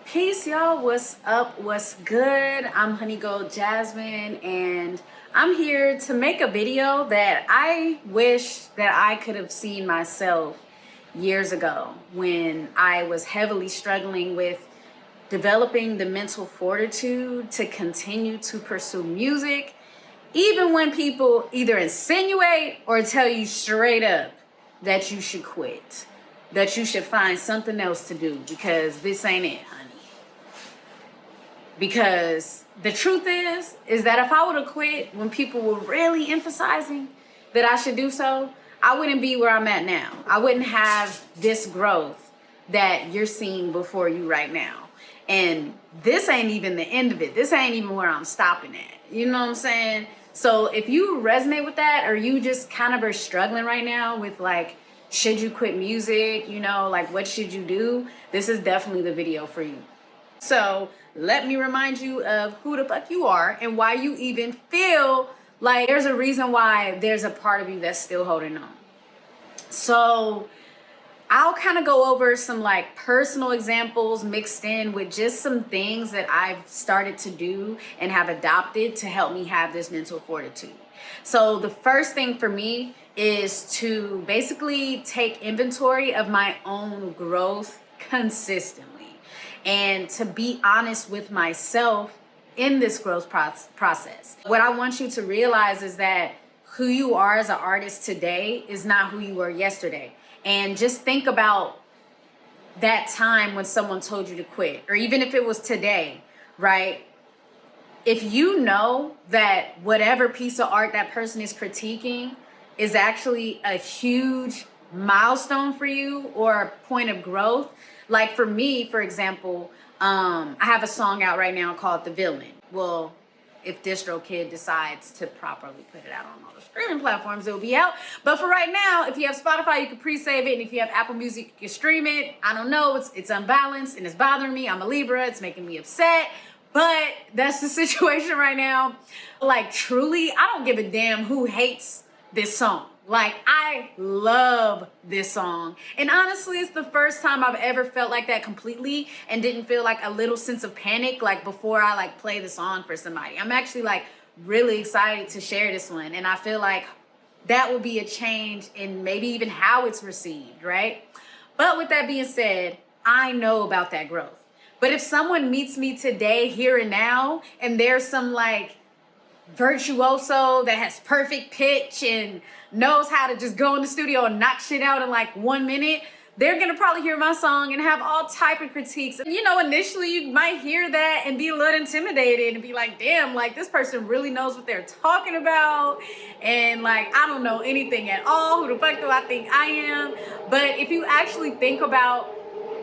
Peace, y'all. What's up? What's good? I'm Honey Gold Jasmine, and I'm here to make a video that I wish that I could have seen myself years ago when I was heavily struggling with developing the mental fortitude to continue to pursue music, even when people either insinuate or tell you straight up that you should quit, that you should find something else to do because this ain't it, honey. Because the truth is that if I would have quit when people were really emphasizing that I should do so, I wouldn't be where I'm at now. I wouldn't have this growth that you're seeing before you right now. And this ain't even the end of it. This ain't even where I'm stopping at. You know what I'm saying? So if you resonate with that, or you just kind of are struggling right now with like, should you quit music? You know, like what should you do? This is definitely the video for you. So let me remind you of who the fuck you are and why you even feel like there's a reason why there's a part of you that's still holding on. So I'll kind of go over some like personal examples mixed in with just some things that I've started to do and have adopted to help me have this mental fortitude. So the first thing for me is to basically take inventory of my own growth consistently. And to be honest with myself in this growth process. What I want you to realize is that who you are as an artist today is not who you were yesterday. And just think about that time when someone told you to quit, or even if it was today, right? If you know that whatever piece of art that person is critiquing is actually a huge milestone for you or a point of growth. Like for me, for example, I have a song out right now called The Villain. Well, if DistroKid decides to properly put it out on all the streaming platforms, it'll be out. But for right now, if you have Spotify, you can pre-save it. And if you have Apple Music, you can stream it. I don't know, it's unbalanced and it's bothering me. I'm a Libra, it's making me upset. But that's the situation right now. Like truly, I don't give a damn who hates this song. Like, I love this song. And honestly, it's the first time I've ever felt like that completely and didn't feel like a little sense of panic like before I like play the song for somebody. I'm actually like really excited to share this one. And I feel like that will be a change in maybe even how it's received, right? But with that being said, I know about that growth. But if someone meets me today, here and now, and there's some like virtuoso that has perfect pitch and knows how to just go in the studio and knock shit out in like 1 minute, they're gonna probably hear my song and have all type of critiques. You know, initially you might hear that and be a little intimidated and be like, damn, like this person really knows what they're talking about, and like I don't know anything at all. Who the fuck do I think I am? But if you actually think about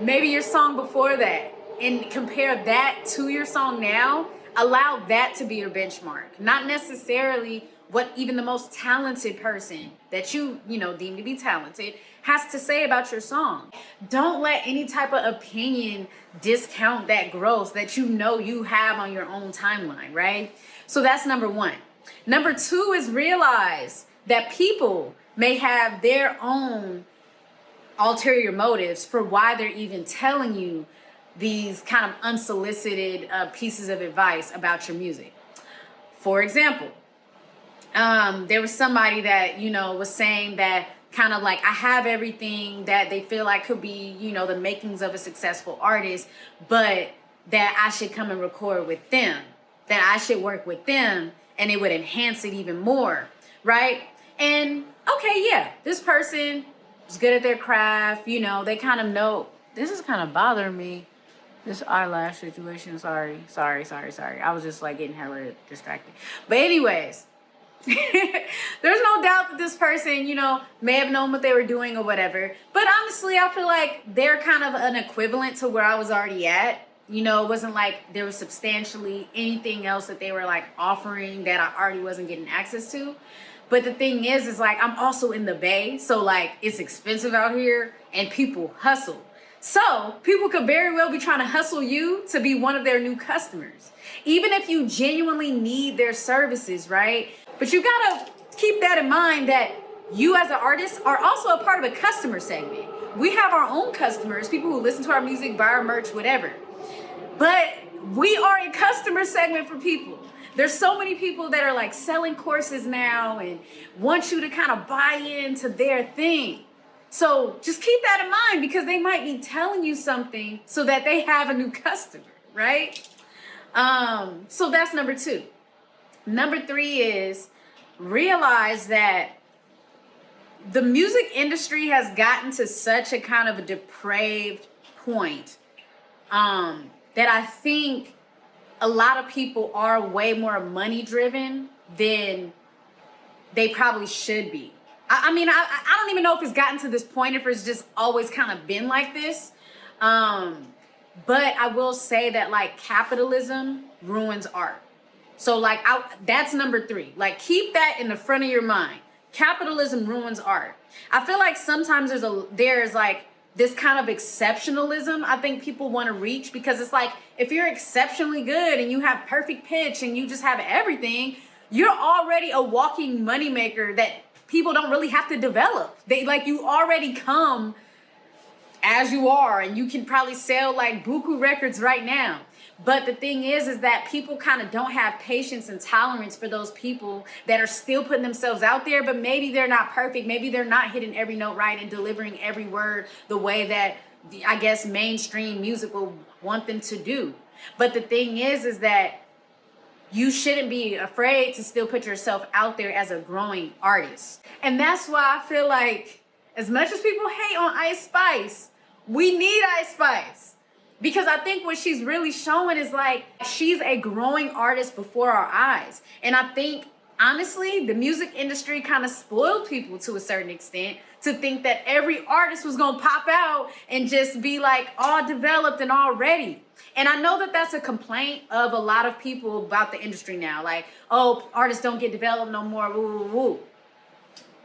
maybe your song before that and compare that to your song now, allow that to be your benchmark, not necessarily what even the most talented person that you deem to be talented has to say about your song. Don't let any type of opinion discount that growth that you have on your own timeline, right? So that's number one. Number two is realize that people may have their own ulterior motives for why they're even telling you these kind of unsolicited pieces of advice about your music. For example, there was somebody that, was saying that kind of like I have everything that they feel like could be, the makings of a successful artist, but that I should come and record with them, that I should work with them and it would enhance it even more, right? And okay, yeah, this person is good at their craft, they kind of know, this is kind of bothering me. This eyelash situation, sorry. I was just like getting hella distracted. But anyways, there's no doubt that this person, may have known what they were doing or whatever. But honestly, I feel like they're kind of an equivalent to where I was already at. It wasn't like there was substantially anything else that they were like offering that I already wasn't getting access to. But the thing is like I'm also in the Bay. So like it's expensive out here and people hustle. So people could very well be trying to hustle you to be one of their new customers, even if you genuinely need their services, right? But you gotta keep that in mind that you as an artist are also a part of a customer segment. We have our own customers, people who listen to our music, buy our merch, whatever. But we are a customer segment for people. There's so many people that are like selling courses now and want you to kind of buy into their thing. So just keep that in mind, because they might be telling you something so that they have a new customer, right? So that's number 2. Number 3 is realize that the music industry has gotten to such a kind of a depraved point that I think a lot of people are way more money driven than they probably should be. I mean, I don't even know if it's gotten to this point, if it's just always kind of been like this. But I will say that like capitalism ruins art. So like that's number 3. Like keep that in the front of your mind. Capitalism ruins art. I feel like sometimes there's like this kind of exceptionalism I think people want to reach, because it's like if you're exceptionally good and you have perfect pitch and you just have everything, you're already a walking moneymaker that people don't really have to develop. You already come as you are, and you can probably sell like buku records right now. But the thing is that people kind of don't have patience and tolerance for those people that are still putting themselves out there, but maybe they're not perfect. Maybe they're not hitting every note right and delivering every word the way that I guess mainstream music will want them to do. But the thing is that you shouldn't be afraid to still put yourself out there as a growing artist. And that's why I feel like as much as people hate on Ice Spice, we need Ice Spice. Because I think what she's really showing is like she's a growing artist before our eyes. And I think, honestly, the music industry kind of spoiled people to a certain extent to think that every artist was going to pop out and just be like all developed and all ready. And I know that that's a complaint of a lot of people about the industry now. Like, oh, artists don't get developed no more. Woo, woo,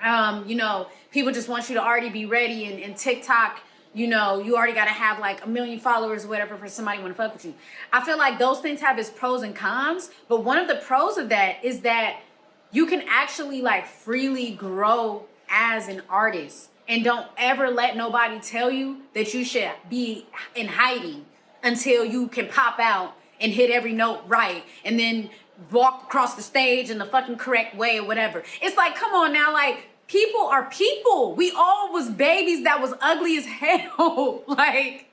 woo. People just want you to already be ready, and TikTok, you already got to have like 1 million followers or whatever for somebody to want to fuck with you. I feel like those things have its pros and cons, but one of the pros of that is that you can actually like freely grow as an artist, and don't ever let nobody tell you that you should be in hiding until you can pop out and hit every note right and then walk across the stage in the fucking correct way or whatever. It's like, come on now, like, people are people. We all was babies that was ugly as hell. Like,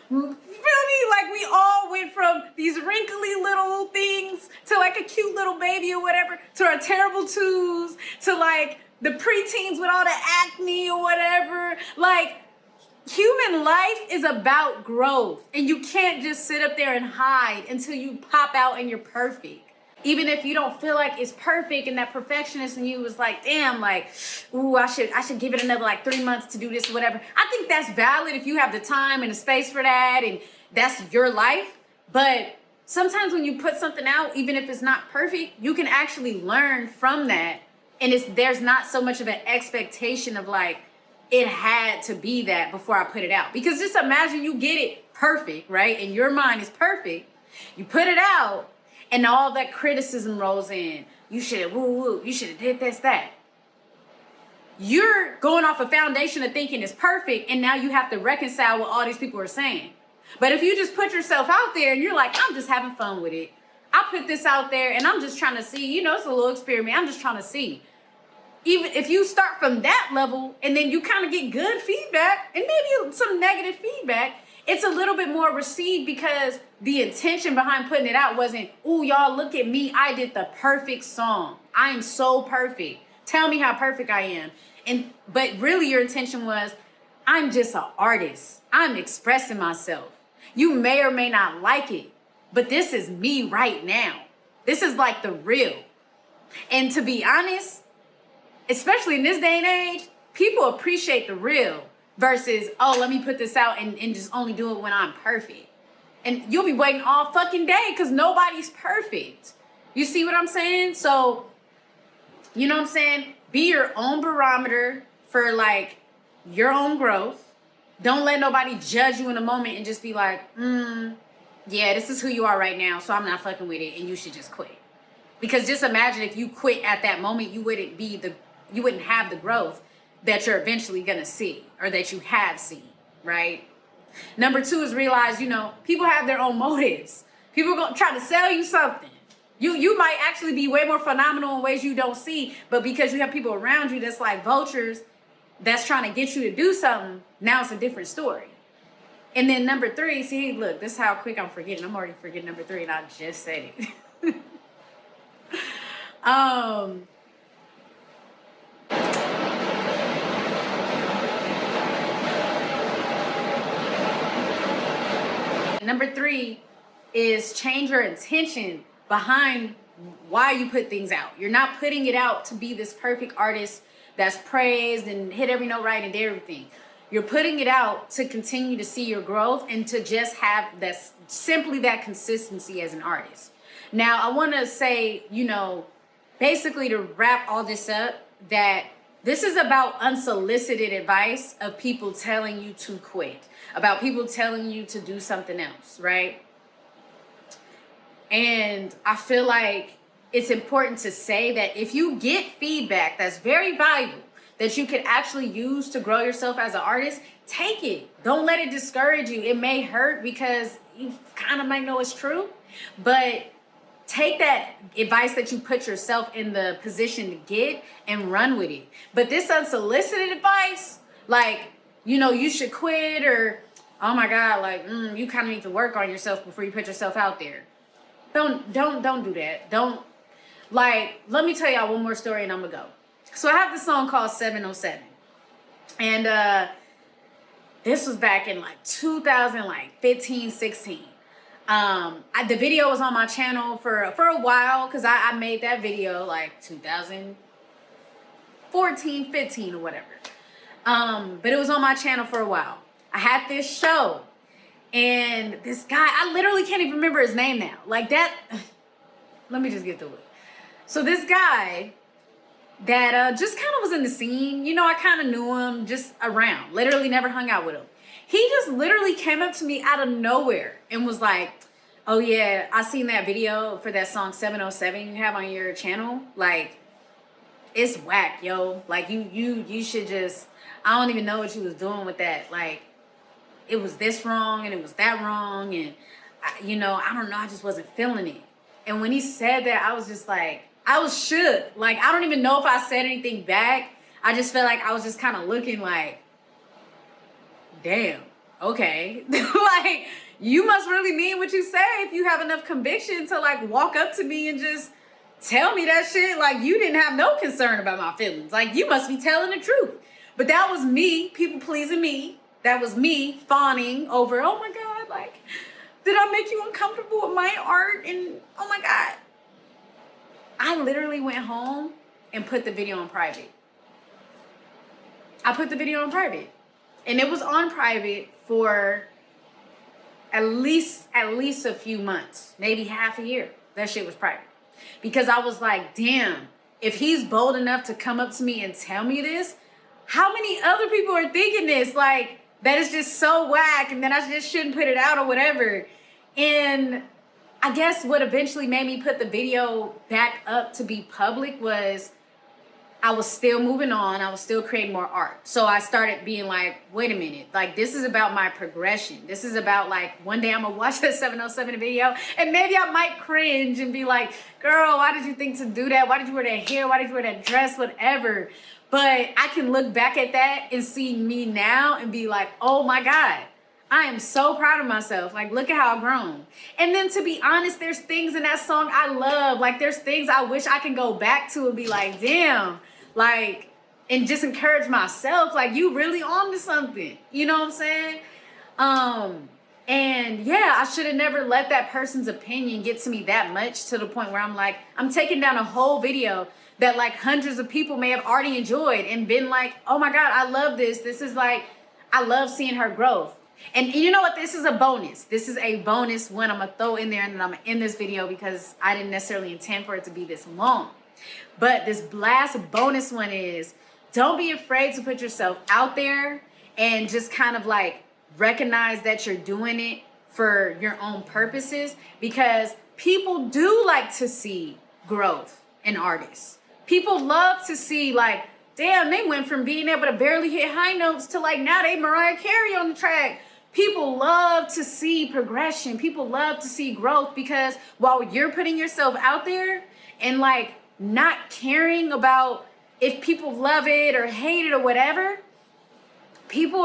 feel me? Like, we all went from these wrinkly little things to like a cute little baby or whatever, to our terrible twos, to like the preteens with all the acne or whatever. Like, human life is about growth, and you can't just sit up there and hide until you pop out and you're perfect. Even if you don't feel like it's perfect, and that perfectionist in you was like, damn, like, ooh, I should give it another like 3 months to do this or whatever. I think that's valid if you have the time and the space for that, and that's your life. But sometimes when you put something out, even if it's not perfect, you can actually learn from that. And there's not so much of an expectation of like, it had to be that before I put it out. Because just imagine you get it perfect, right? And your mind is perfect. You put it out, and all that criticism rolls in. You should have woo-woo. You should have did this, that. You're going off a foundation of thinking it's perfect, and now you have to reconcile what all these people are saying. But if you just put yourself out there and you're like, I'm just having fun with it. I put this out there and I'm just trying to see, it's a little experiment. I'm just trying to see. Even if you start from that level and then you kind of get good feedback and maybe some negative feedback, it's a little bit more received, because the intention behind putting it out wasn't, ooh, y'all, look at me. I did the perfect song. I am so perfect. Tell me how perfect I am. But really your intention was, I'm just an artist. I'm expressing myself. You may or may not like it, but this is me right now. This is like the real. And to be honest, especially in this day and age, people appreciate the real versus, oh, let me put this out and just only do it when I'm perfect. And you'll be waiting all fucking day because nobody's perfect. You see what I'm saying? So, you know what I'm saying? Be your own barometer for like your own growth. Don't let nobody judge you in a moment and just be like, yeah, this is who you are right now, so I'm not fucking with it, and you should just quit. Because just imagine if you quit at that moment, you wouldn't have the growth that you're eventually gonna see, or that you have seen, right? Number two is realize, you know, people have their own motives. People gonna try to sell you something. You might actually be way more phenomenal in ways you don't see, but because you have people around you that's like vultures that's trying to get you to do something, now it's a different story. And then number three, see, look, this is how quick I'm forgetting. I'm already forgetting number three, and I just said it. Number three is change your intention behind why you put things out. You're not putting it out to be this perfect artist that's praised and hit every note right and did everything. You're putting it out to continue to see your growth and to just have that, simply that consistency as an artist. Now, I want to say, you know, basically to wrap all this up, that this is about unsolicited advice of people telling you to quit, about people telling you to do something else, right? And I feel like it's important to say that if you get feedback that's very valuable, that you can actually use to grow yourself as an artist, take it. Don't let it discourage you. It may hurt because you kind of might know it's true, but take that advice that you put yourself in the position to get and run with it. But this unsolicited advice, like, you know, you should quit, or, oh my God, like, you kind of need to work on yourself before you put yourself out there. Don't do that. Don't, like, let me tell y'all one more story and I'm gonna go. So I have this song called 707. And this was back in like 2015, 16. The video was on my channel for a while because I made that video like 2014, 15 or whatever. But it was on my channel for a while. I had this show. And this guy, I literally can't even remember his name now. Like that, let me just get through it. So this guy that just kind of was in the scene, you know, I kind of knew him just around, literally never hung out with him. He just literally came up to me out of nowhere and was like, oh yeah, I seen that video for that song 707 you have on your channel. Like, it's whack, yo. Like you should just, I don't even know what you was doing with that. Like, it was this wrong and it was that wrong, and you know, I don't know, I just wasn't feeling it. And when he said that, I was just like, I was shook. Like, I don't even know if I said anything back. I just felt like I was just kind of looking like, damn, okay. Like, you must really mean what you say if you have enough conviction to like walk up to me and just tell me that shit. Like, you didn't have no concern about my feelings. Like, you must be telling the truth. But that was me, people pleasing me. That was me fawning over, oh my God, like, did I make you uncomfortable with my art? And oh my God. I literally went home and put the video on private. I put the video on private. And it was on private for at least a few months, maybe half a year. That shit was private. Because I was like, damn, if he's bold enough to come up to me and tell me this, how many other people are thinking this? Like, that is just so whack, and then I just shouldn't put it out or whatever. And I guess what eventually made me put the video back up to be public was I was still moving on. I was still creating more art. So I started being like, wait a minute, like, this is about my progression. This is about like, one day I'm gonna watch that 707 video and maybe I might cringe and be like, girl, why did you think to do that? Why did you wear that hair? Why did you wear that dress? Whatever. But I can look back at that and see me now and be like, oh my God, I am so proud of myself. Like, look at how I've grown. And then to be honest, there's things in that song I love. Like, there's things I wish I can go back to and be like, damn, like, and just encourage myself. Like, you really on to something. You know what I'm saying? And yeah, I should have never let that person's opinion get to me that much to the point where I'm like, I'm taking down a whole video that like hundreds of people may have already enjoyed and been like, oh my God, I love this. This is like, I love seeing her growth. And you know what? This is a bonus. This is a bonus one I'm going to throw in there, and then I'm going to end this video because I didn't necessarily intend for it to be this long. But this last bonus one is, don't be afraid to put yourself out there and just kind of like recognize that you're doing it for your own purposes, because people do like to see growth in artists. People love to see like, damn, they went from being able to barely hit high notes to like now they Mariah Carey on the track. People love to see progression. People love to see growth, because while you're putting yourself out there and like not caring about if people love it or hate it or whatever, people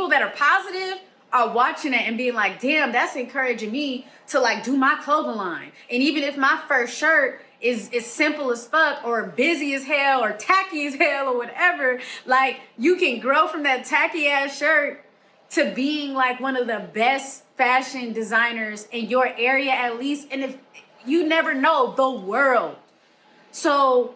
that are positive are watching it and being like, damn, that's encouraging me to like do my clothing line. And even if my first shirt is simple as fuck or busy as hell or tacky as hell or whatever, like you can grow from that tacky ass shirt to being like one of the best fashion designers in your area at least. And if you never know, the world. So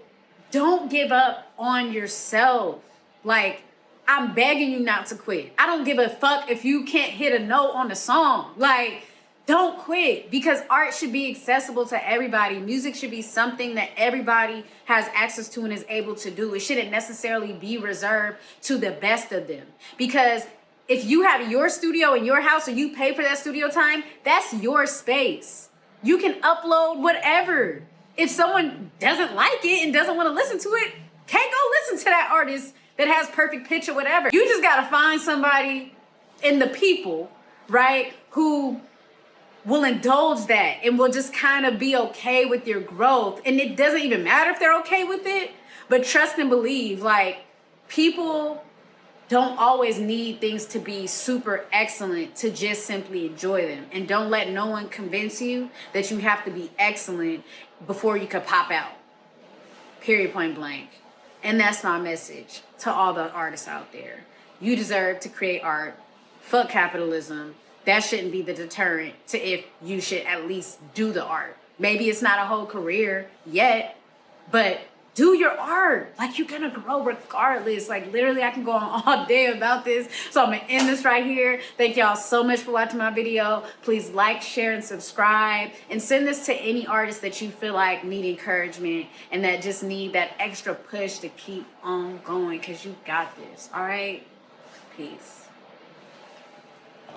don't give up on yourself. Like, I'm begging you not to quit. I don't give a fuck if you can't hit a note on the song. Like, don't quit, because art should be accessible to everybody. Music should be something that everybody has access to and is able to do. It shouldn't necessarily be reserved to the best of them, because if you have your studio in your house or you pay for that studio time, that's your space. You can upload whatever. If someone doesn't like it and doesn't want to listen to it, can't go listen to that artist that has perfect pitch or whatever. You just got to find somebody in the people, right, who will indulge that and will just kind of be okay with your growth. And it doesn't even matter if they're okay with it, but trust and believe, like, people don't always need things to be super excellent to just simply enjoy them. And don't let no one convince you that you have to be excellent before you could pop out. Period, point blank. And that's my message to all the artists out there. You deserve to create art. Fuck capitalism. That shouldn't be the deterrent to if you should at least do the art. Maybe it's not a whole career yet, but do your art. Like, you're gonna grow regardless. Like, literally, I can go on all day about this. So I'm gonna end this right here. Thank y'all so much for watching my video. Please like, share, and subscribe. And send this to any artists that you feel like need encouragement and that just need that extra push to keep on going, because you got this. All right? Peace.